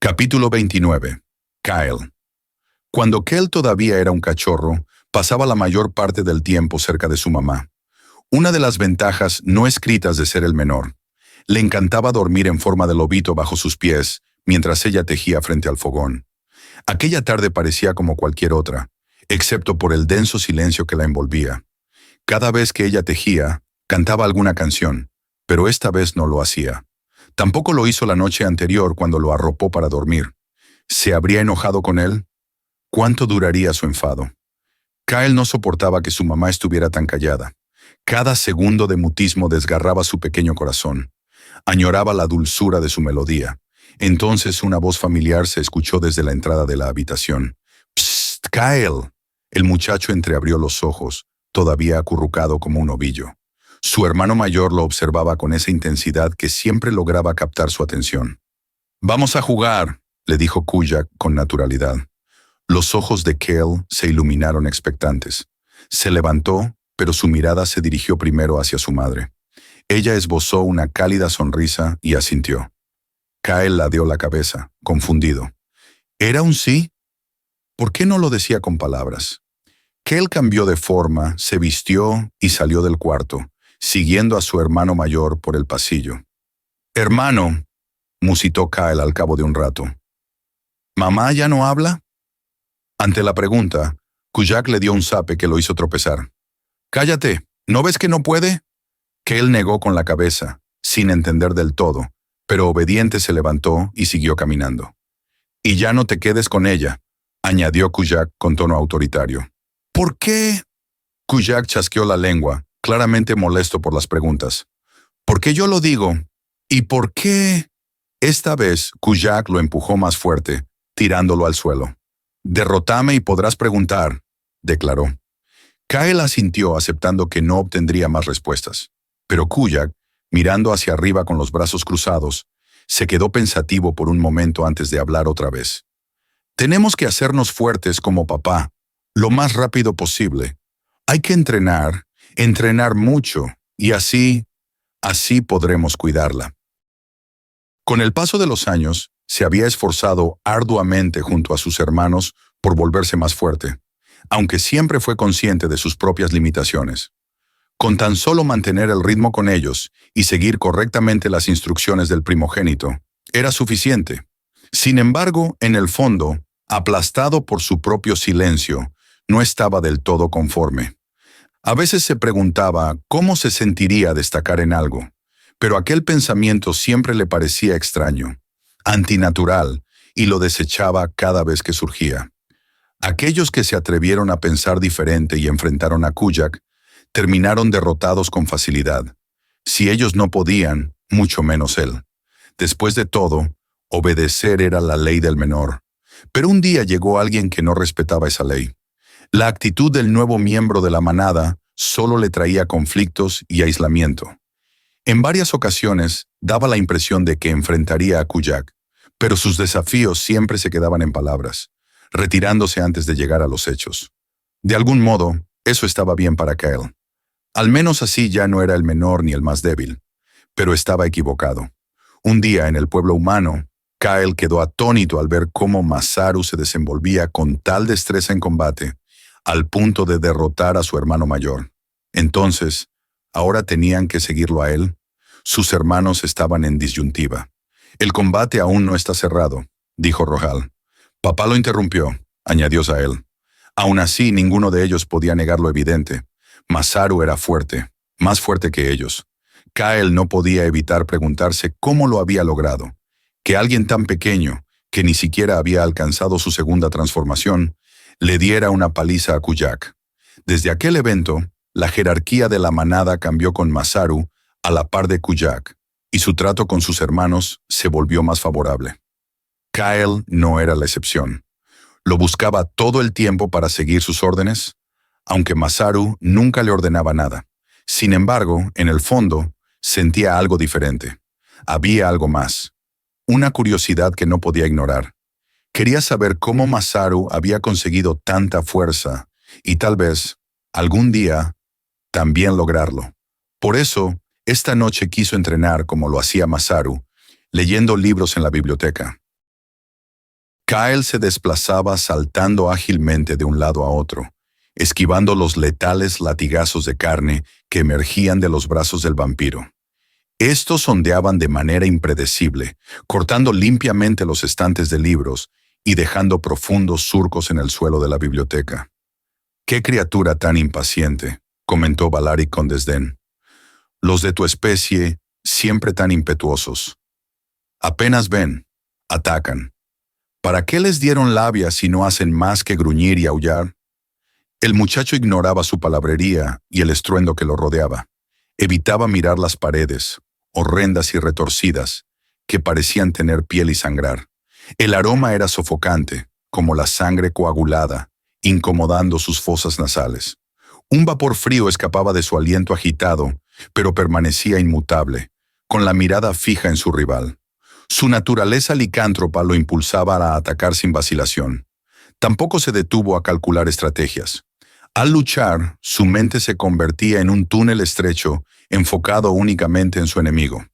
Capítulo 29. Kyle. Cuando Kel todavía era un cachorro, pasaba la mayor parte del tiempo cerca de su mamá. Una de las ventajas no escritas de ser el menor. Le encantaba dormir en forma de lobito bajo sus pies, mientras ella tejía frente al fogón. Aquella tarde parecía como cualquier otra, excepto por el denso silencio que la envolvía. Cada vez que ella tejía, cantaba alguna canción, pero esta vez no lo hacía. Tampoco lo hizo la noche anterior cuando lo arropó para dormir. ¿Se habría enojado con él? ¿Cuánto duraría su enfado? Kyle no soportaba que su mamá estuviera tan callada. Cada segundo de mutismo desgarraba su pequeño corazón. Añoraba la dulzura de su melodía. Entonces una voz familiar se escuchó desde la entrada de la habitación. «Psst, Kyle». El muchacho entreabrió los ojos, todavía acurrucado como un ovillo. Su hermano mayor lo observaba con esa intensidad que siempre lograba captar su atención. «Vamos a jugar», le dijo Kujak con naturalidad. Los ojos de Kyle se iluminaron expectantes. Se levantó, pero su mirada se dirigió primero hacia su madre. Ella esbozó una cálida sonrisa y asintió. Kyle ladeó la cabeza, confundido. ¿Era un sí? ¿Por qué no lo decía con palabras? Kyle cambió de forma, se vistió y salió del cuarto, siguiendo a su hermano mayor por el pasillo. «Hermano», musitó Kyle al cabo de un rato. «¿Mamá ya no habla?» Ante la pregunta, Kujak le dio un zape que lo hizo tropezar. «Cállate, ¿no ves que no puede?» Kyle negó con la cabeza, sin entender del todo, pero obediente se levantó y siguió caminando. «Y ya no te quedes con ella», añadió Kujak con tono autoritario. «¿Por qué?» Kujak chasqueó la lengua, claramente molesto por las preguntas. «¿Por qué yo lo digo? ¿Y por qué?» Esta vez, Kujak lo empujó más fuerte, tirándolo al suelo. «Derrótame y podrás preguntar», declaró. Kyle asintió aceptando que no obtendría más respuestas. Pero Kujak, mirando hacia arriba con los brazos cruzados, se quedó pensativo por un momento antes de hablar otra vez. «Tenemos que hacernos fuertes como papá, lo más rápido posible. Hay que entrenar mucho, y así podremos cuidarla». Con el paso de los años, se había esforzado arduamente junto a sus hermanos por volverse más fuerte, aunque siempre fue consciente de sus propias limitaciones. Con tan solo mantener el ritmo con ellos y seguir correctamente las instrucciones del primogénito, era suficiente. Sin embargo, en el fondo, aplastado por su propio silencio, no estaba del todo conforme. A veces se preguntaba cómo se sentiría destacar en algo, pero aquel pensamiento siempre le parecía extraño, antinatural, y lo desechaba cada vez que surgía. Aquellos que se atrevieron a pensar diferente y enfrentaron a Kujak, terminaron derrotados con facilidad. Si ellos no podían, mucho menos él. Después de todo, obedecer era la ley del menor. Pero un día llegó alguien que no respetaba esa ley. La actitud del nuevo miembro de la manada solo le traía conflictos y aislamiento. En varias ocasiones daba la impresión de que enfrentaría a Kujak, pero sus desafíos siempre se quedaban en palabras, retirándose antes de llegar a los hechos. De algún modo, eso estaba bien para Kyle. Al menos así ya no era el menor ni el más débil, pero estaba equivocado. Un día en el pueblo humano, Kyle quedó atónito al ver cómo Masaru se desenvolvía con tal destreza en combate, al punto de derrotar a su hermano mayor. Entonces, ¿ahora tenían que seguirlo a él? Sus hermanos estaban en disyuntiva. «El combate aún no está cerrado», dijo Rohal. «Papá lo interrumpió», añadió Zael. Aún así, ninguno de ellos podía negar lo evidente. Masaru era fuerte, más fuerte que ellos. Kyle no podía evitar preguntarse cómo lo había logrado. Que alguien tan pequeño, que ni siquiera había alcanzado su segunda transformación, le diera una paliza a Kujak. Desde aquel evento, la jerarquía de la manada cambió con Masaru a la par de Kujak, y su trato con sus hermanos se volvió más favorable. Kyle no era la excepción. Lo buscaba todo el tiempo para seguir sus órdenes, aunque Masaru nunca le ordenaba nada. Sin embargo, en el fondo, sentía algo diferente. Había algo más. Una curiosidad que no podía ignorar. Quería saber cómo Masaru había conseguido tanta fuerza y tal vez, algún día, también lograrlo. Por eso, esta noche quiso entrenar como lo hacía Masaru, leyendo libros en la biblioteca. Kyle se desplazaba saltando ágilmente de un lado a otro, esquivando los letales latigazos de carne que emergían de los brazos del vampiro. Estos ondeaban de manera impredecible, cortando limpiamente los estantes de libros y dejando profundos surcos en el suelo de la biblioteca. «¡Qué criatura tan impaciente!», comentó Valaric con desdén. «Los de tu especie, siempre tan impetuosos. Apenas ven, atacan. ¿Para qué les dieron labia si no hacen más que gruñir y aullar?». El muchacho ignoraba su palabrería y el estruendo que lo rodeaba. Evitaba mirar las paredes, horrendas y retorcidas, que parecían tener piel y sangrar. El aroma era sofocante, como la sangre coagulada, incomodando sus fosas nasales. Un vapor frío escapaba de su aliento agitado, pero permanecía inmutable, con la mirada fija en su rival. Su naturaleza licántropa lo impulsaba a atacar sin vacilación. Tampoco se detuvo a calcular estrategias. Al luchar, su mente se convertía en un túnel estrecho, enfocado únicamente en su enemigo.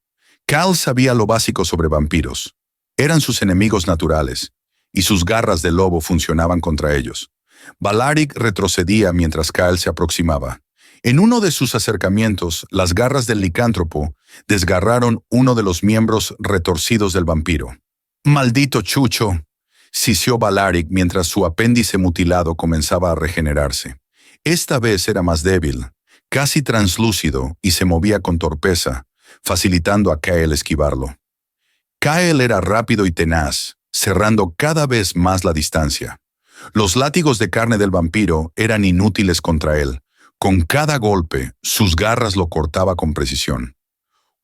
Kyle sabía lo básico sobre vampiros. Eran sus enemigos naturales, y sus garras de lobo funcionaban contra ellos. Valaric retrocedía mientras Kyle se aproximaba. En uno de sus acercamientos, las garras del licántropo desgarraron uno de los miembros retorcidos del vampiro. «¡Maldito chucho!», sisió Valaric mientras su apéndice mutilado comenzaba a regenerarse. Esta vez era más débil, casi translúcido y se movía con torpeza, facilitando a Kyle esquivarlo. Kyle era rápido y tenaz, cerrando cada vez más la distancia. Los látigos de carne del vampiro eran inútiles contra él. Con cada golpe, sus garras lo cortaba con precisión.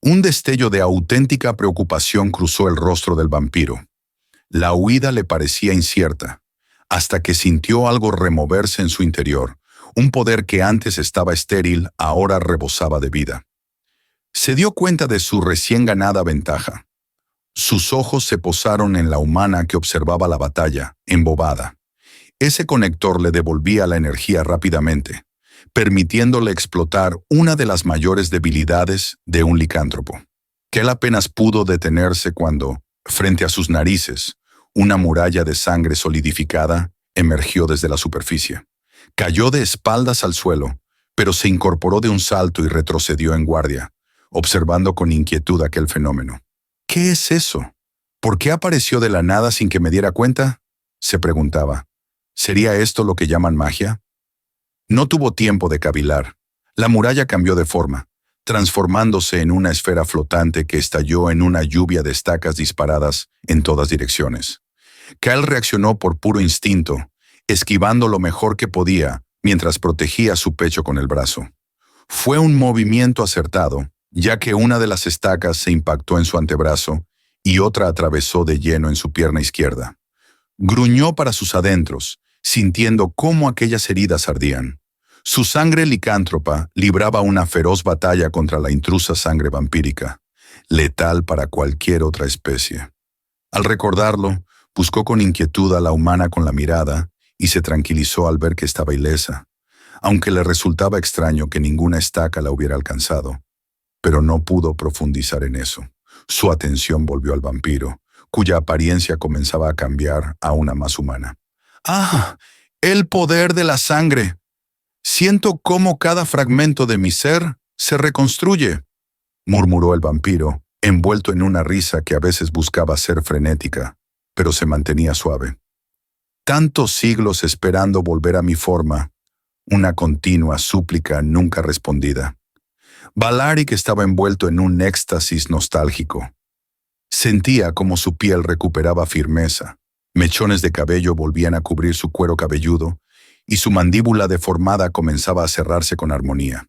Un destello de auténtica preocupación cruzó el rostro del vampiro. La huida le parecía incierta, hasta que sintió algo removerse en su interior. Un poder que antes estaba estéril, ahora rebosaba de vida. Se dio cuenta de su recién ganada ventaja. Sus ojos se posaron en la humana que observaba la batalla, embobada. Ese conector le devolvía la energía rápidamente, permitiéndole explotar una de las mayores debilidades de un licántropo. Él apenas pudo detenerse cuando, frente a sus narices, una muralla de sangre solidificada emergió desde la superficie. Cayó de espaldas al suelo, pero se incorporó de un salto y retrocedió en guardia, observando con inquietud aquel fenómeno. «¿Qué es eso? ¿Por qué apareció de la nada sin que me diera cuenta?», se preguntaba. ¿Sería esto lo que llaman magia? No tuvo tiempo de cavilar. La muralla cambió de forma, transformándose en una esfera flotante que estalló en una lluvia de estacas disparadas en todas direcciones. Kyle reaccionó por puro instinto, esquivando lo mejor que podía mientras protegía su pecho con el brazo. Fue un movimiento acertado, ya que una de las estacas se impactó en su antebrazo y otra atravesó de lleno en su pierna izquierda. Gruñó para sus adentros, sintiendo cómo aquellas heridas ardían. Su sangre licántropa libraba una feroz batalla contra la intrusa sangre vampírica, letal para cualquier otra especie. Al recordarlo, buscó con inquietud a la humana con la mirada y se tranquilizó al ver que estaba ilesa, aunque le resultaba extraño que ninguna estaca la hubiera alcanzado. Pero no pudo profundizar en eso. Su atención volvió al vampiro, cuya apariencia comenzaba a cambiar a una más humana. «¡Ah! ¡El poder de la sangre! Siento cómo cada fragmento de mi ser se reconstruye», murmuró el vampiro, envuelto en una risa que a veces buscaba ser frenética, pero se mantenía suave. «Tantos siglos esperando volver a mi forma», una continua súplica nunca respondida. Valaric estaba envuelto en un éxtasis nostálgico. Sentía como su piel recuperaba firmeza, mechones de cabello volvían a cubrir su cuero cabelludo y su mandíbula deformada comenzaba a cerrarse con armonía.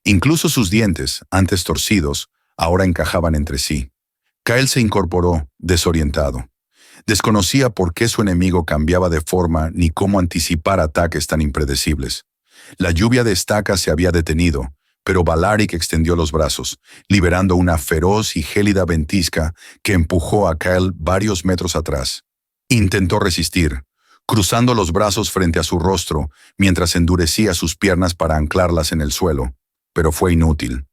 Incluso sus dientes, antes torcidos, ahora encajaban entre sí. Kyle se incorporó, desorientado. Desconocía por qué su enemigo cambiaba de forma ni cómo anticipar ataques tan impredecibles. La lluvia de estacas se había detenido, pero Valaric extendió los brazos, liberando una feroz y gélida ventisca que empujó a Kyle varios metros atrás. Intentó resistir, cruzando los brazos frente a su rostro mientras endurecía sus piernas para anclarlas en el suelo, pero fue inútil.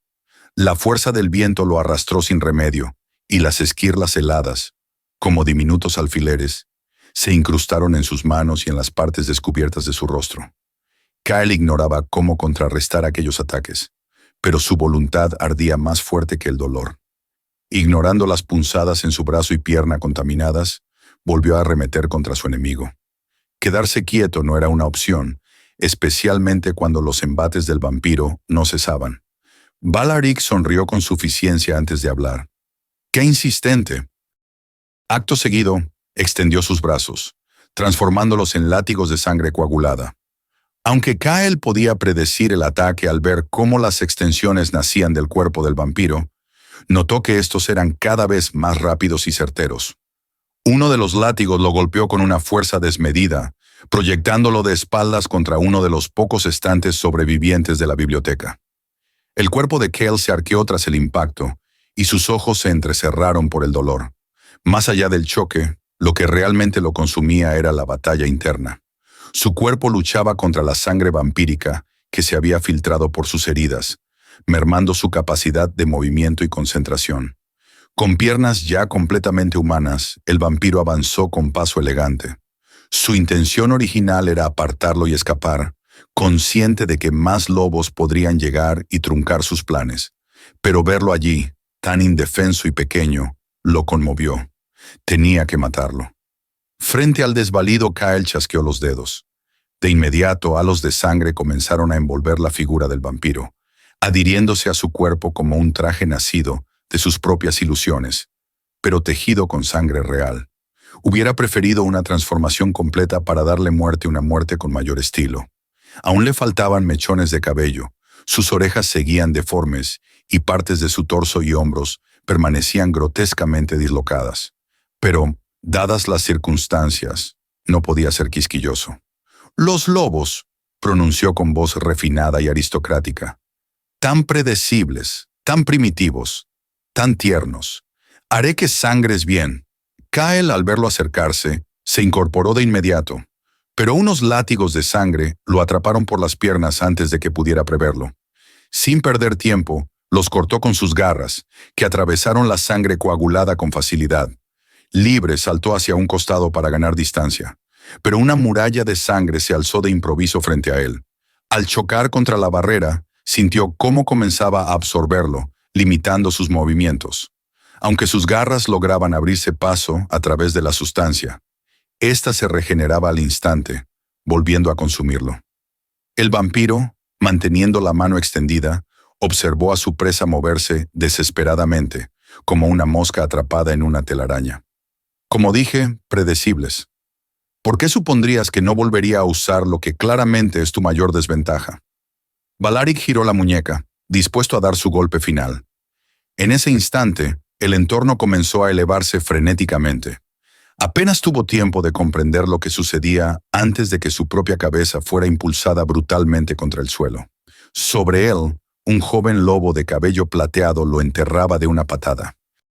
La fuerza del viento lo arrastró sin remedio, y las esquirlas heladas, como diminutos alfileres, se incrustaron en sus manos y en las partes descubiertas de su rostro. Kyle ignoraba cómo contrarrestar aquellos ataques, pero su voluntad ardía más fuerte que el dolor. Ignorando las punzadas en su brazo y pierna contaminadas, volvió a arremeter contra su enemigo. Quedarse quieto no era una opción, especialmente cuando los embates del vampiro no cesaban. Balarik sonrió con suficiencia antes de hablar. ¡Qué insistente! Acto seguido, extendió sus brazos, transformándolos en látigos de sangre coagulada. Aunque Kyle podía predecir el ataque al ver cómo las extensiones nacían del cuerpo del vampiro, notó que estos eran cada vez más rápidos y certeros. Uno de los látigos lo golpeó con una fuerza desmedida, proyectándolo de espaldas contra uno de los pocos estantes sobrevivientes de la biblioteca. El cuerpo de Kyle se arqueó tras el impacto, y sus ojos se entrecerraron por el dolor. Más allá del choque, lo que realmente lo consumía era la batalla interna. Su cuerpo luchaba contra la sangre vampírica que se había filtrado por sus heridas, mermando su capacidad de movimiento y concentración. Con piernas ya completamente humanas, el vampiro avanzó con paso elegante. Su intención original era apartarlo y escapar, consciente de que más lobos podrían llegar y truncar sus planes. Pero verlo allí, tan indefenso y pequeño, lo conmovió. Tenía que matarlo. Frente al desvalido, Kyle chasqueó los dedos. De inmediato, halos de sangre comenzaron a envolver la figura del vampiro, adhiriéndose a su cuerpo como un traje nacido de sus propias ilusiones, pero tejido con sangre real. Hubiera preferido una transformación completa para darle muerte una muerte con mayor estilo. Aún le faltaban mechones de cabello, sus orejas seguían deformes y partes de su torso y hombros permanecían grotescamente dislocadas. Pero, dadas las circunstancias, no podía ser quisquilloso. «Los lobos», pronunció con voz refinada y aristocrática. «Tan predecibles, tan primitivos, tan tiernos. Haré que sangres bien». Kyle, al verlo acercarse, se incorporó de inmediato, pero unos látigos de sangre lo atraparon por las piernas antes de que pudiera preverlo. Sin perder tiempo, los cortó con sus garras, que atravesaron la sangre coagulada con facilidad. Libre, saltó hacia un costado para ganar distancia, pero una muralla de sangre se alzó de improviso frente a él. Al chocar contra la barrera, sintió cómo comenzaba a absorberlo, limitando sus movimientos. Aunque sus garras lograban abrirse paso a través de la sustancia, ésta se regeneraba al instante, volviendo a consumirlo. El vampiro, manteniendo la mano extendida, observó a su presa moverse desesperadamente, como una mosca atrapada en una telaraña. Como dije, predecibles. ¿Por qué supondrías que no volvería a usar lo que claramente es tu mayor desventaja? Balarik giró la muñeca, dispuesto a dar su golpe final. En ese instante, el entorno comenzó a elevarse frenéticamente. Apenas tuvo tiempo de comprender lo que sucedía antes de que su propia cabeza fuera impulsada brutalmente contra el suelo. Sobre él, un joven lobo de cabello plateado lo enterraba de una patada.